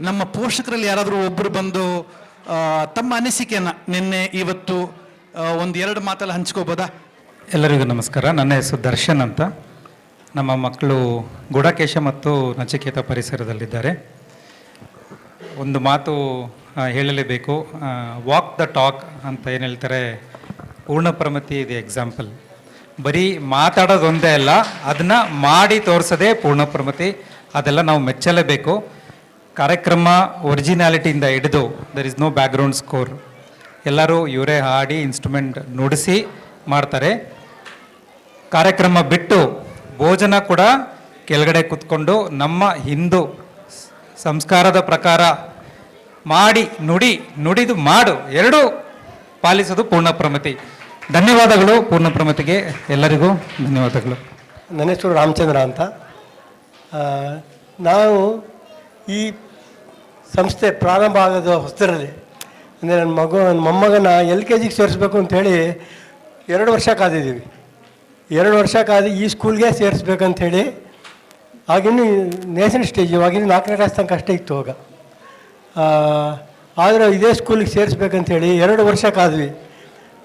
ನಮ್ಮ ಪೋಷಕರಲ್ಲಿ ಯಾರಾದರೂ ಒಬ್ಬರು ಬಂದು ತಮ್ಮ ಅನಿಸಿಕೆಯನ್ನು ನಿನ್ನೆ ಇವತ್ತು ಒಂದು ಎರಡು ಮಾತಲ್ಲಿ ಹಂಚ್ಕೋಬೋದಾ? ಎಲ್ಲರಿಗೂ ನಮಸ್ಕಾರ. ನನ್ನ ಹೆಸರು ದರ್ಶನ್ ಅಂತ. ನಮ್ಮ ಮಕ್ಕಳು ಗುಡಾಕೇಶ ಮತ್ತು ನಚಿಕೇತ ಪರಿಸರದಲ್ಲಿದ್ದಾರೆ. ಒಂದು ಮಾತು ಹೇಳಲೇಬೇಕು. ವಾಕ್ ದ ಟಾಕ್ ಅಂತ ಏನು ಹೇಳ್ತಾರೆ, ಪೂರ್ಣಪ್ರಮತಿ ಇದೆ ಎಕ್ಸಾಂಪಲ್. ಬರೀ ಮಾತಾಡೋದೊಂದೇ ಅಲ್ಲ, ಅದನ್ನು ಮಾಡಿ ತೋರಿಸೋದೇ ಪೂರ್ಣಪ್ರಮತಿ. ಅದೆಲ್ಲ ನಾವು ಮೆಚ್ಚಲೇಬೇಕು. ಕಾರ್ಯಕ್ರಮ ಒರಿಜಿನಾಲಿಟಿಯಿಂದ ಹಿಡಿದು there is no background score. ಎಲ್ಲರೂ ಇವರೇ ಹಾಡಿ ಇನ್ಸ್ಟ್ರೂಮೆಂಟ್ ನುಡಿಸಿ ಮಾಡ್ತಾರೆ. ಕಾರ್ಯಕ್ರಮ ಬಿಟ್ಟು ಭೋಜನ ಕೂಡ ಕೆಳಗಡೆ ಕೂತ್ಕೊಂಡು ನಮ್ಮ ಹಿಂದೂ ಸಂಸ್ಕಾರದ ಪ್ರಕಾರ ಮಾಡಿ ನುಡಿದು ಮಾಡು ಎರಡೂ ಪಾಲಿಸೋದು ಪೂರ್ಣಪ್ರಮತಿ. ಧನ್ಯವಾದಗಳು ಪೂರ್ಣಪ್ರಮತಿಗೆ, ಎಲ್ಲರಿಗೂ ಧನ್ಯವಾದಗಳು. ನನ್ನ ಹೆಸರು ರಾಮಚಂದ್ರ ಅಂತ. ನಾವು ಈ ಸಂಸ್ಥೆ ಪ್ರಾರಂಭ ಆಗೋದು ಹೊಸದರಲ್ಲಿ, ಅಂದರೆ ನನ್ನ ಮೊಮ್ಮಗನ LKG ಸೇರಿಸ್ಬೇಕು ಅಂಥೇಳಿ 2 ವರ್ಷ ಕಾದಿದ್ದೀವಿ. 2 ವರ್ಷ ಕಾದು ಈ ಸ್ಕೂಲ್ಗೆ ಸೇರಿಸ್ಬೇಕಂಥೇಳಿ ಆಗಿನ್ನೂ ನೇಷನ್ ಸ್ಟೇಜ್, ಆಗಿನ್ನೂ 4ನೇ ಕ್ಲಾಸ್ ತನಕ ಅಷ್ಟೇ ಇತ್ತು ಆಗ. ಆದರೆ ಇದೇ ಸ್ಕೂಲಿಗೆ ಸೇರಿಸ್ಬೇಕಂಥೇಳಿ 2 ವರ್ಷ ಕಾದ್ವಿ.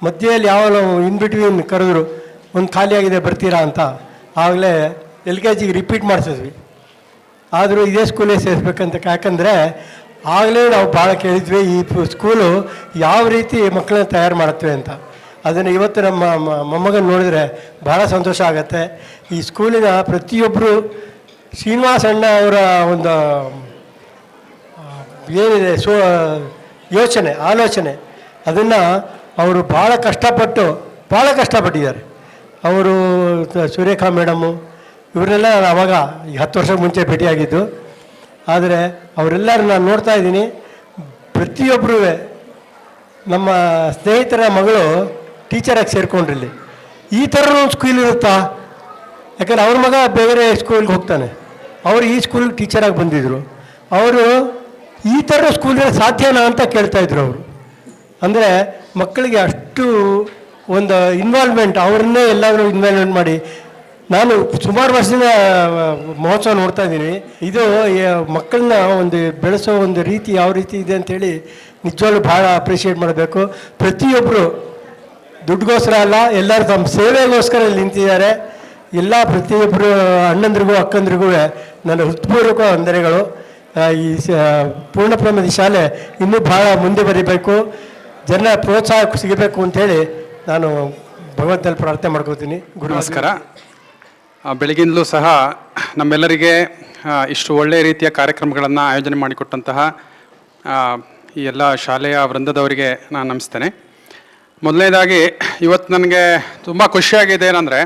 ಮಧ್ಯೆಯಲ್ಲಿ ಯಾವಾಗ ಇನ್ ಬಿಟ್ವೀನ್ ಕರೆದ್ರು, ಒಂದು ಖಾಲಿಯಾಗಿದೆ ಬರ್ತೀರಾ ಅಂತ, ಆಗಲೇ LKGಗೆ ರಿಪೀಟ್ ಮಾಡಿಸಿದ್ವಿ. ಆದರೂ ಇದೇ ಸ್ಕೂಲೇ ಸೇರಿಸ್ಬೇಕಂತ. ಯಾಕಂದರೆ ಆಗಲೇ ನಾವು ಭಾಳ ಕೇಳಿದ್ವಿ ಈ ಸ್ಕೂಲು ಯಾವ ರೀತಿ ಮಕ್ಕಳನ್ನ ತಯಾರು ಮಾಡುತ್ತವೆ ಅಂತ. ಅದನ್ನು ಇವತ್ತು ನಮ್ಮ ಮೊಮ್ಮಗನ ನೋಡಿದರೆ ಭಾಳ ಸಂತೋಷ ಆಗುತ್ತೆ. ಈ ಸ್ಕೂಲಿನ ಪ್ರತಿಯೊಬ್ಬರು ಶ್ರೀನಿವಾಸ ಅಣ್ಣ ಅವರ ಒಂದು ಏನಿದೆ ಆಲೋಚನೆ, ಅದನ್ನು ಅವರು ಭಾಳ ಕಷ್ಟಪಟ್ಟಿದ್ದಾರೆ. ಅವರು ಸುರೇಖಾ ಮೇಡಮ್ಮು ಇವರೆಲ್ಲ ಆವಾಗ 10 ವರ್ಷಕ್ಕೆ ಮುಂಚೆ ಭೇಟಿಯಾಗಿದ್ದು. ಆದರೆ ಅವರೆಲ್ಲರೂ ನಾನು ನೋಡ್ತಾ ಇದ್ದೀನಿ. ಪ್ರತಿಯೊಬ್ಬರೂ ನಮ್ಮ ಸ್ನೇಹಿತರ ಮಗಳು ಟೀಚರಾಗಿ ಸೇರಿಕೊಂಡ್ರಿಲ್ಲಿ. ಈ ಥರ ಒಂದು ಸ್ಕೂಲ್ ಇರುತ್ತಾ? ಯಾಕಂದರೆ ಅವ್ರ ಮಗ ಬೇರೆ ಸ್ಕೂಲ್ಗೆ ಹೋಗ್ತಾನೆ, ಅವರು ಈ ಸ್ಕೂಲ್ಗೆ ಟೀಚರಾಗಿ ಬಂದಿದ್ದರು. ಅವರು ಈ ಥರ ಸ್ಕೂಲಿಗೆ ಸಾಧ್ಯನಾ ಅಂತ ಕೇಳ್ತಾಯಿದ್ರು ಅವರು. ಅಂದರೆ ಮಕ್ಕಳಿಗೆ ಅಷ್ಟು ಒಂದು ಇನ್ವಾಲ್ವ್ಮೆಂಟ್, ಅವ್ರನ್ನೇ ಎಲ್ಲರೂ ಇನ್ವಾಲ್ವ್ಮೆಂಟ್ ಮಾಡಿ. ನಾನು ಸುಮಾರು ವರ್ಷದಿಂದ ಮಹೋತ್ಸವ ನೋಡ್ತಾ ಇದ್ದೀನಿ. ಇದು ಮಕ್ಕಳನ್ನ ಒಂದು ಬೆಳೆಸೋ ಒಂದು ರೀತಿ ಯಾವ ರೀತಿ ಇದೆ ಅಂಥೇಳಿ ನಿಜವಾಗ್ಲೂ ಭಾಳ ಅಪ್ರಿಷಿಯೇಟ್ ಮಾಡಬೇಕು. ಪ್ರತಿಯೊಬ್ಬರು ದುಡ್ಡುಗೋಸ್ಕರ ಅಲ್ಲ, ಎಲ್ಲರೂ ತಮ್ಮ ಸೇವೆಗೋಸ್ಕರ ಇಲ್ಲಿ ನಿಂತಿದ್ದಾರೆ. ಪ್ರತಿಯೊಬ್ಬರು ಅಣ್ಣಂದ್ರಿಗೂ ಅಕ್ಕಂದ್ರಿಗೂ ನನ್ನ ಹೃತ್ಪೂರ್ವಕ ವಂದನೆಗಳು. ಈ ಪೂರ್ಣಪ್ರಮತಿ ಶಾಲೆ ಇನ್ನೂ ಭಾಳ ಮುಂದೆ ಬರೀಬೇಕು, ಜನ ಪ್ರೋತ್ಸಾಹ ಸಿಗಬೇಕು ಅಂಥೇಳಿ ನಾನು ಭಗವಂತನಲ್ಲಿ ಪ್ರಾರ್ಥನೆ ಮಾಡ್ಕೋತೀನಿ. ನಮಸ್ಕಾರ. ಬೆಳಗಿಂದಲೂ ಸಹ ನಮ್ಮೆಲ್ಲರಿಗೆ ಇಷ್ಟು ಒಳ್ಳೆಯ ರೀತಿಯ ಕಾರ್ಯಕ್ರಮಗಳನ್ನು ಆಯೋಜನೆ ಮಾಡಿಕೊಟ್ಟಂತಹ ಈ ಎಲ್ಲ ಶಾಲೆಯ ವೃಂದದವರಿಗೆ ನಾನು ನಮಿಸ್ತೇನೆ. ಮೊದಲನೇದಾಗಿ ಇವತ್ತು ನನಗೆ ತುಂಬ ಖುಷಿಯಾಗಿದೆ. ಏನಂದರೆ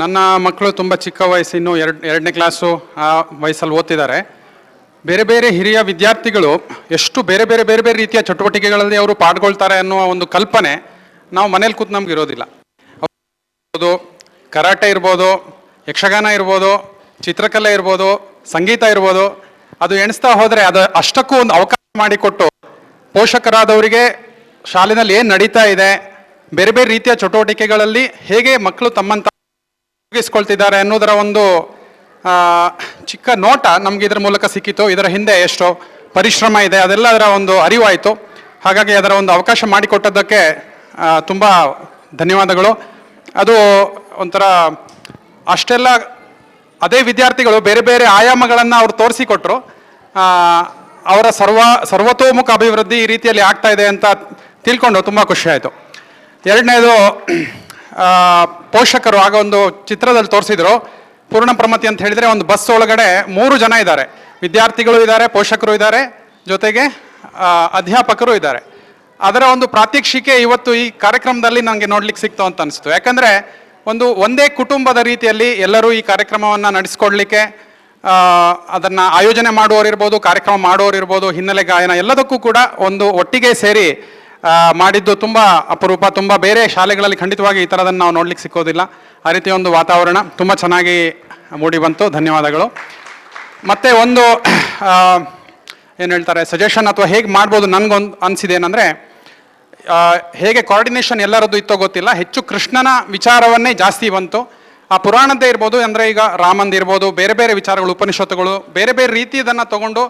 ನನ್ನ ಮಕ್ಕಳು ತುಂಬ ಚಿಕ್ಕ ವಯಸ್ಸು, ಇನ್ನೂ 2ನೇ ಕ್ಲಾಸು ಆ ವಯಸ್ಸಲ್ಲಿ ಓದ್ತಿದ್ದಾರೆ. ಬೇರೆ ಬೇರೆ ಹಿರಿಯ ವಿದ್ಯಾರ್ಥಿಗಳು ಎಷ್ಟು ಬೇರೆ ಬೇರೆ ರೀತಿಯ ಚಟುವಟಿಕೆಗಳಲ್ಲಿ ಅವರು ಪಾಲ್ಗೊಳ್ತಾರೆ ಅನ್ನುವ ಒಂದು ಕಲ್ಪನೆ ನಾವು ಮನೇಲಿ ಕೂತು ನಮ್ಗೆ ಇರೋದಿಲ್ಲ. ಕರಾಟೆ ಇರ್ಬೋದು, ಯಕ್ಷಗಾನ ಇರ್ಬೋದು, ಚಿತ್ರಕಲೆ ಇರ್ಬೋದು, ಸಂಗೀತ ಇರ್ಬೋದು, ಅದು ಎಣಿಸ್ತಾ ಹೋದರೆ ಅದು ಅಷ್ಟಕ್ಕೂ ಒಂದು ಅವಕಾಶ ಮಾಡಿಕೊಟ್ಟು ಪೋಷಕರಾದವರಿಗೆ ಶಾಲೆಯಲ್ಲಿ ಏನು ನಡೀತಾ ಇದೆ, ಬೇರೆ ಬೇರೆ ರೀತಿಯ ಚಟುವಟಿಕೆಗಳಲ್ಲಿ ಹೇಗೆ ಮಕ್ಕಳು ತಮ್ಮಂತ ತೊಡಗಿಸ್ಕೊಳ್ತಿದ್ದಾರೆ ಅನ್ನೋದರ ಒಂದು ಚಿಕ್ಕ ನೋಟ ನಮ್ಗೆ ಇದರ ಮೂಲಕ ಸಿಕ್ಕಿತು. ಇದರ ಹಿಂದೆ ಎಷ್ಟೋ ಪರಿಶ್ರಮ ಇದೆ ಅದೆಲ್ಲದರ ಒಂದು ಅರಿವಾಯಿತು. ಹಾಗಾಗಿ ಅದರ ಒಂದು ಅವಕಾಶ ಮಾಡಿಕೊಟ್ಟದ್ದಕ್ಕೆ ತುಂಬ ಧನ್ಯವಾದಗಳು. ಅದು ಒಂಥರ ಅಷ್ಟೆಲ್ಲ ಅದೇ ವಿದ್ಯಾರ್ಥಿಗಳು ಬೇರೆ ಬೇರೆ ಆಯಾಮಗಳನ್ನು ಅವ್ರು ತೋರಿಸಿಕೊಟ್ರು. ಅವರ ಸರ್ವತೋಮುಖ ಅಭಿವೃದ್ಧಿ ಈ ರೀತಿಯಲ್ಲಿ ಆಗ್ತಾ ಇದೆ ಅಂತ ತಿಳ್ಕೊಂಡು ತುಂಬ ಖುಷಿಯಾಯಿತು. ಎರಡನೇದು, ಪೋಷಕರು ಆಗ ಒಂದು ಚಿತ್ರದಲ್ಲಿ ತೋರಿಸಿದ್ರು. ಪೂರ್ಣಪ್ರಮತಿ ಅಂತ ಹೇಳಿದರೆ ಒಂದು ಬಸ್ ಒಳಗಡೆ 3 ಜನ ಇದ್ದಾರೆ. ವಿದ್ಯಾರ್ಥಿಗಳು ಇದ್ದಾರೆ, ಪೋಷಕರು ಇದ್ದಾರೆ, ಜೊತೆಗೆ ಅಧ್ಯಾಪಕರು ಇದ್ದಾರೆ. ಅದರ ಒಂದು ಪ್ರಾತ್ಯಕ್ಷಿಕೆ ಇವತ್ತು ಈ ಕಾರ್ಯಕ್ರಮದಲ್ಲಿ ನನಗೆ ನೋಡ್ಲಿಕ್ಕೆ ಸಿಕ್ತು ಅಂತ ಅನಿಸ್ತು. ಯಾಕಂದರೆ ಒಂದೇ ಕುಟುಂಬದ ರೀತಿಯಲ್ಲಿ ಎಲ್ಲರೂ ಈ ಕಾರ್ಯಕ್ರಮವನ್ನು ನಡೆಸ್ಕೊಡ್ಲಿಕ್ಕೆ, ಅದನ್ನು ಆಯೋಜನೆ ಮಾಡುವವರಿರ್ಬೋದು, ಕಾರ್ಯಕ್ರಮ ಮಾಡುವವರಿರ್ಬೋದು, ಹಿನ್ನೆಲೆ ಗಾಯನ ಎಲ್ಲದಕ್ಕೂ ಕೂಡ ಒಂದು ಒಟ್ಟಿಗೆ ಸೇರಿ ಮಾಡಿದ್ದು ತುಂಬ ಅಪರೂಪ. ತುಂಬ ಬೇರೆ ಶಾಲೆಗಳಲ್ಲಿ ಖಂಡಿತವಾಗಿ ಈ ಥರದನ್ನು ನಾವು ನೋಡ್ಲಿಕ್ಕೆ ಸಿಕ್ಕೋದಿಲ್ಲ. ಆ ರೀತಿಯ ಒಂದು ವಾತಾವರಣ ತುಂಬ ಚೆನ್ನಾಗಿ ಮೂಡಿ ಬಂತು. ಧನ್ಯವಾದಗಳು. ಮತ್ತು ಒಂದು ಏನು ಹೇಳ್ತಾರೆ ಸಜೆಷನ್ ಅಥವಾ ಹೇಗೆ ಮಾಡ್ಬೋದು ನನಗೊಂದು ಅನಿಸಿದೆ ಏನಂದರೆ, ಹೇಗೆ ಕೋಆರ್ಡಿನೇಷನ್ ಎಲ್ಲರದ್ದು ಇತ್ತೋ ಗೊತ್ತಿಲ್ಲ, ಹೆಚ್ಚು ಕೃಷ್ಣನ ವಿಚಾರವನ್ನೇ ಜಾಸ್ತಿ ಬಂತು. ಆ ಪುರಾಣದ್ದೇ ಇರ್ಬೋದು, ಅಂದರೆ ಈಗ ರಾಮಂದು ಇರ್ಬೋದು, ಬೇರೆ ಬೇರೆ ವಿಚಾರಗಳು, ಉಪನಿಷತ್ತುಗಳು, ಬೇರೆ ಬೇರೆ ರೀತಿ ಇದನ್ನು ತಗೊಂಡು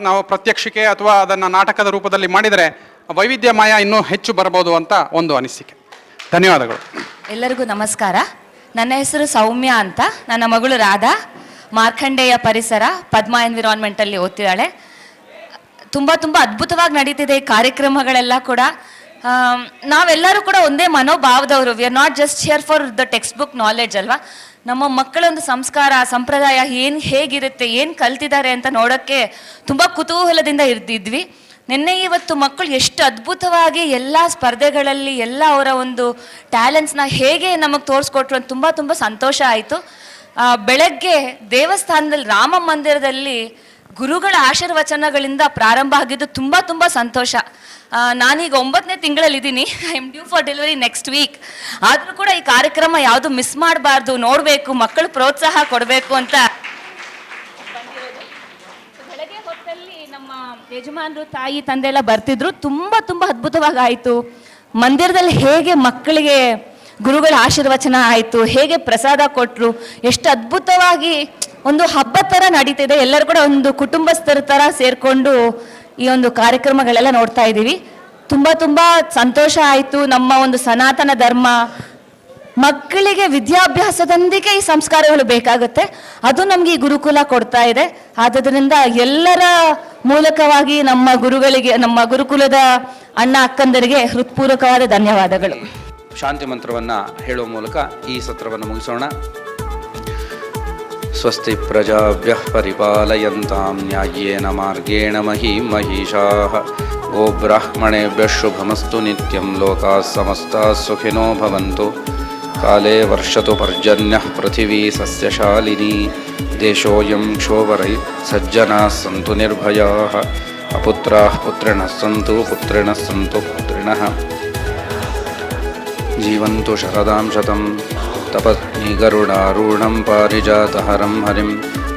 ನಾವು ಪ್ರತ್ಯಕ್ಷಿಕೆ ಅಥವಾ ಅದನ್ನು ನಾಟಕದ ರೂಪದಲ್ಲಿ ಮಾಡಿದರೆ ವೈವಿಧ್ಯಮಯ ಇನ್ನೂ ಹೆಚ್ಚು ಬರ್ಬೋದು ಅಂತ ಒಂದು ಅನಿಸಿಕೆ. ಧನ್ಯವಾದಗಳು. ಎಲ್ಲರಿಗೂ ನಮಸ್ಕಾರ. ನನ್ನ ಹೆಸರು ಸೌಮ್ಯ ಅಂತ. ನನ್ನ ಮಗಳು ರಾಧಾ ಮಾರ್ಕಂಡೇಯ ಪರಿಸರ ಪದ್ಮ ಎನ್ವಿರಾನ್ಮೆಂಟಲ್ಲಿ ಓದ್ತಿದ್ದಾಳೆ. ತುಂಬ ಅದ್ಭುತವಾಗಿ ನಡೀತಿದೆ ಈ ಕಾರ್ಯಕ್ರಮಗಳೆಲ್ಲ ಕೂಡ. ನಾವೆಲ್ಲರೂ ಕೂಡ ಒಂದೇ ಮನೋಭಾವದವರು. We are not just here for the text book knowledge ಅಲ್ವಾ. ನಮ್ಮ ಮಕ್ಕಳೊಂದು ಸಂಸ್ಕಾರ ಸಂಪ್ರದಾಯ ಹೇಗಿರುತ್ತೆ, ಏನು ಕಲ್ತಿದ್ದಾರೆ ಅಂತ ನೋಡೋಕ್ಕೆ ತುಂಬ ಕುತೂಹಲದಿಂದ ಇರ್ತಿದ್ವಿ. ನಿನ್ನೆ ಇವತ್ತು ಮಕ್ಕಳು ಎಷ್ಟು ಅದ್ಭುತವಾಗಿ ಎಲ್ಲ ಸ್ಪರ್ಧೆಗಳಲ್ಲಿ ಎಲ್ಲ ಅವರ ಒಂದು ಟ್ಯಾಲೆಂಟ್ಸ್ನ ಹೇಗೆ ನಮಗೆ ತೋರಿಸ್ಕೊಟ್ರು ಅಂತ ತುಂಬ ಸಂತೋಷ ಆಯಿತು. ಬೆಳಗ್ಗೆ ದೇವಸ್ಥಾನದಲ್ಲಿ ರಾಮ ಮಂದಿರದಲ್ಲಿ ಗುರುಗಳ ಆಶೀರ್ವಚನಗಳಿಂದ ಪ್ರಾರಂಭ ಆಗಿದ್ದು ತುಂಬ ಸಂತೋಷ. ನಾನೀಗ 9ನೇ ತಿಂಗಳಲ್ಲಿದ್ದೀನಿ. I am due for delivery next week. ಆದರೂ ಕೂಡ ಈ ಕಾರ್ಯಕ್ರಮ ಯಾವುದು ಮಿಸ್ ಮಾಡಬಾರ್ದು, ನೋಡಬೇಕು, ಮಕ್ಕಳು ಪ್ರೋತ್ಸಾಹ ಕೊಡಬೇಕು ಅಂತ ಬೆಳಗ್ಗೆ ಹೊತ್ತಲ್ಲಿ ನಮ್ಮ ಯಜಮಾನರು ತಾಯಿ ತಂದೆ ಎಲ್ಲ ಬರ್ತಿದ್ರು. ತುಂಬ ಅದ್ಭುತವಾಗಿ ಆಯಿತು. ಮಂದಿರದಲ್ಲಿ ಹೇಗೆ ಮಕ್ಕಳಿಗೆ ಗುರುಗಳ ಆಶೀರ್ವಚನ ಆಯಿತು, ಹೇಗೆ ಪ್ರಸಾದ ಕೊಟ್ಟರು, ಎಷ್ಟು ಅದ್ಭುತವಾಗಿ ಒಂದು ಹಬ್ಬದ ಥರ ನಡೀತಿದೆ. ಎಲ್ಲರೂ ಕೂಡ ಒಂದು ಕುಟುಂಬಸ್ಥರ ಥರ ಸೇರಿಕೊಂಡು ಈ ಒಂದು ಕಾರ್ಯಕ್ರಮಗಳೆಲ್ಲ ನೋಡ್ತಾ ಇದ್ದೀವಿ. ತುಂಬ ಸಂತೋಷ ಆಯಿತು. ನಮ್ಮ ಒಂದು ಸನಾತನ ಧರ್ಮ ಮಕ್ಕಳಿಗೆ ವಿದ್ಯಾಭ್ಯಾಸದೊಂದಿಗೆ ಈ ಸಂಸ್ಕಾರಗಳು ಬೇಕಾಗುತ್ತೆ. ಅದು ನಮಗೆ ಈ ಗುರುಕುಲ ಕೊಡ್ತಾ ಇದೆ. ಆದ್ದರಿಂದ ಎಲ್ಲರ ಮೂಲಕವಾಗಿ ನಮ್ಮ ಗುರುಗಳಿಗೆ, ನಮ್ಮ ಗುರುಕುಲದ ಅಣ್ಣ ಅಕ್ಕಂದರಿಗೆ ಹೃತ್ಪೂರ್ವಕವಾದ ಧನ್ಯವಾದಗಳು. ಶಾಂತಿ ಮಂತ್ರವನ್ನು ಹೇಳುವ ಮೂಲಕ ಈ ಸತ್ರವನ್ನು ಮುಗಿಸೋಣ. ಸ್ವಸ್ತಿ ಪ್ರಜಾಭ್ಯಃ ಪರಿಪಾಲಯಂತಾಂ ನ್ಯಾಯೇನ ಮಾರ್ಗೇಣ ಮಹೀಂ ಮಹಿಷಾಃ ಗೋಬ್ರಾಹ್ಮಣೇಭ್ಯಃ ಶುಭಮಸ್ತು ನಿತ್ಯಂ ಲೋಕಾಃ ಸಮಸ್ತಾಃ ಸುಖಿನೋ ಭವಂತು. ಕಾಲೇ ವರ್ಷತು ಪರ್ಜನ್ಯಃ ಪೃಥಿವೀ ಸಸ್ಯಶಾಲಿನಿ ದೇಶೋಯಂ ಕ್ಷೋಭರೈ ಸಜ್ಜನಾಃ ಸಂತು ನಿರ್ಭಯಾಃ ಅಪುತ್ರಾಃ ಪುತ್ರಿಣಃ ಸಂತು ಪುತ್ರಿಣಃ ಸಂತು ಪುತ್ರಿಣಃ ಜೀವಂತು ಶರದಾಂ ಶತಂ. ತಪಸ್ವಿ ಗರುಡಾರೂಢಂ ಪಾರಿಜಾತಹರಂ ಹರಿಂ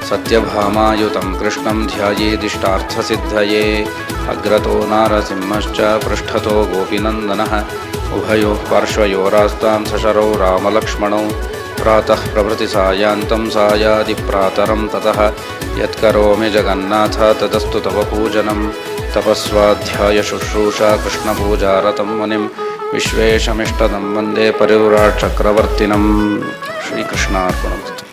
ಸತ್ಯಭಾಮಾಯುತಂ ಕೃಷ್ಣಂ ಧ್ಯಾಯೇದಿಷ್ಟಾರ್ಥಸಿದ್ಧಯೇ. ಅಗ್ರತೋ ನಾರಸಿಂಹಶ್ಚ ಪೃಷ್ಠತೋ ಗೋಪಿನಂದನಃ ಉಭಯೋಃ ಪಾರ್ಶ್ವಯೋರಾಸ್ತಾಂ ಸಶರೌ ರಾಮಲಕ್ಷ್ಮಣೌ. ಪ್ರಾತಃ ಪ್ರಭೃತಿ ಸಾಯಾಂತಂ ಸಾಯಾದಿಪ್ರಾತರಂ ತತಃ ಯತ್ಕರೋಮಿ ಜಗನ್ನಾಥ ತದಸ್ತು ತವ ಪೂಜನಂ. ತಪಸ್ವಾಧ್ಯಾಯ ಶುಶ್ರೂಷಾ ಕೃಷ್ಣಪೂಜಾರತಂ ಮುನಿಂ ವಿಶ್ವೇಶಮಿಷ್ಟದಂ ವಂದೇ ಪರಿವ್ರಾಟ್ ಚಕ್ರವರ್ತಿನಂ. ಶ್ರೀಕೃಷ್ಣಾರ್ಪಣಮಸ್ತು.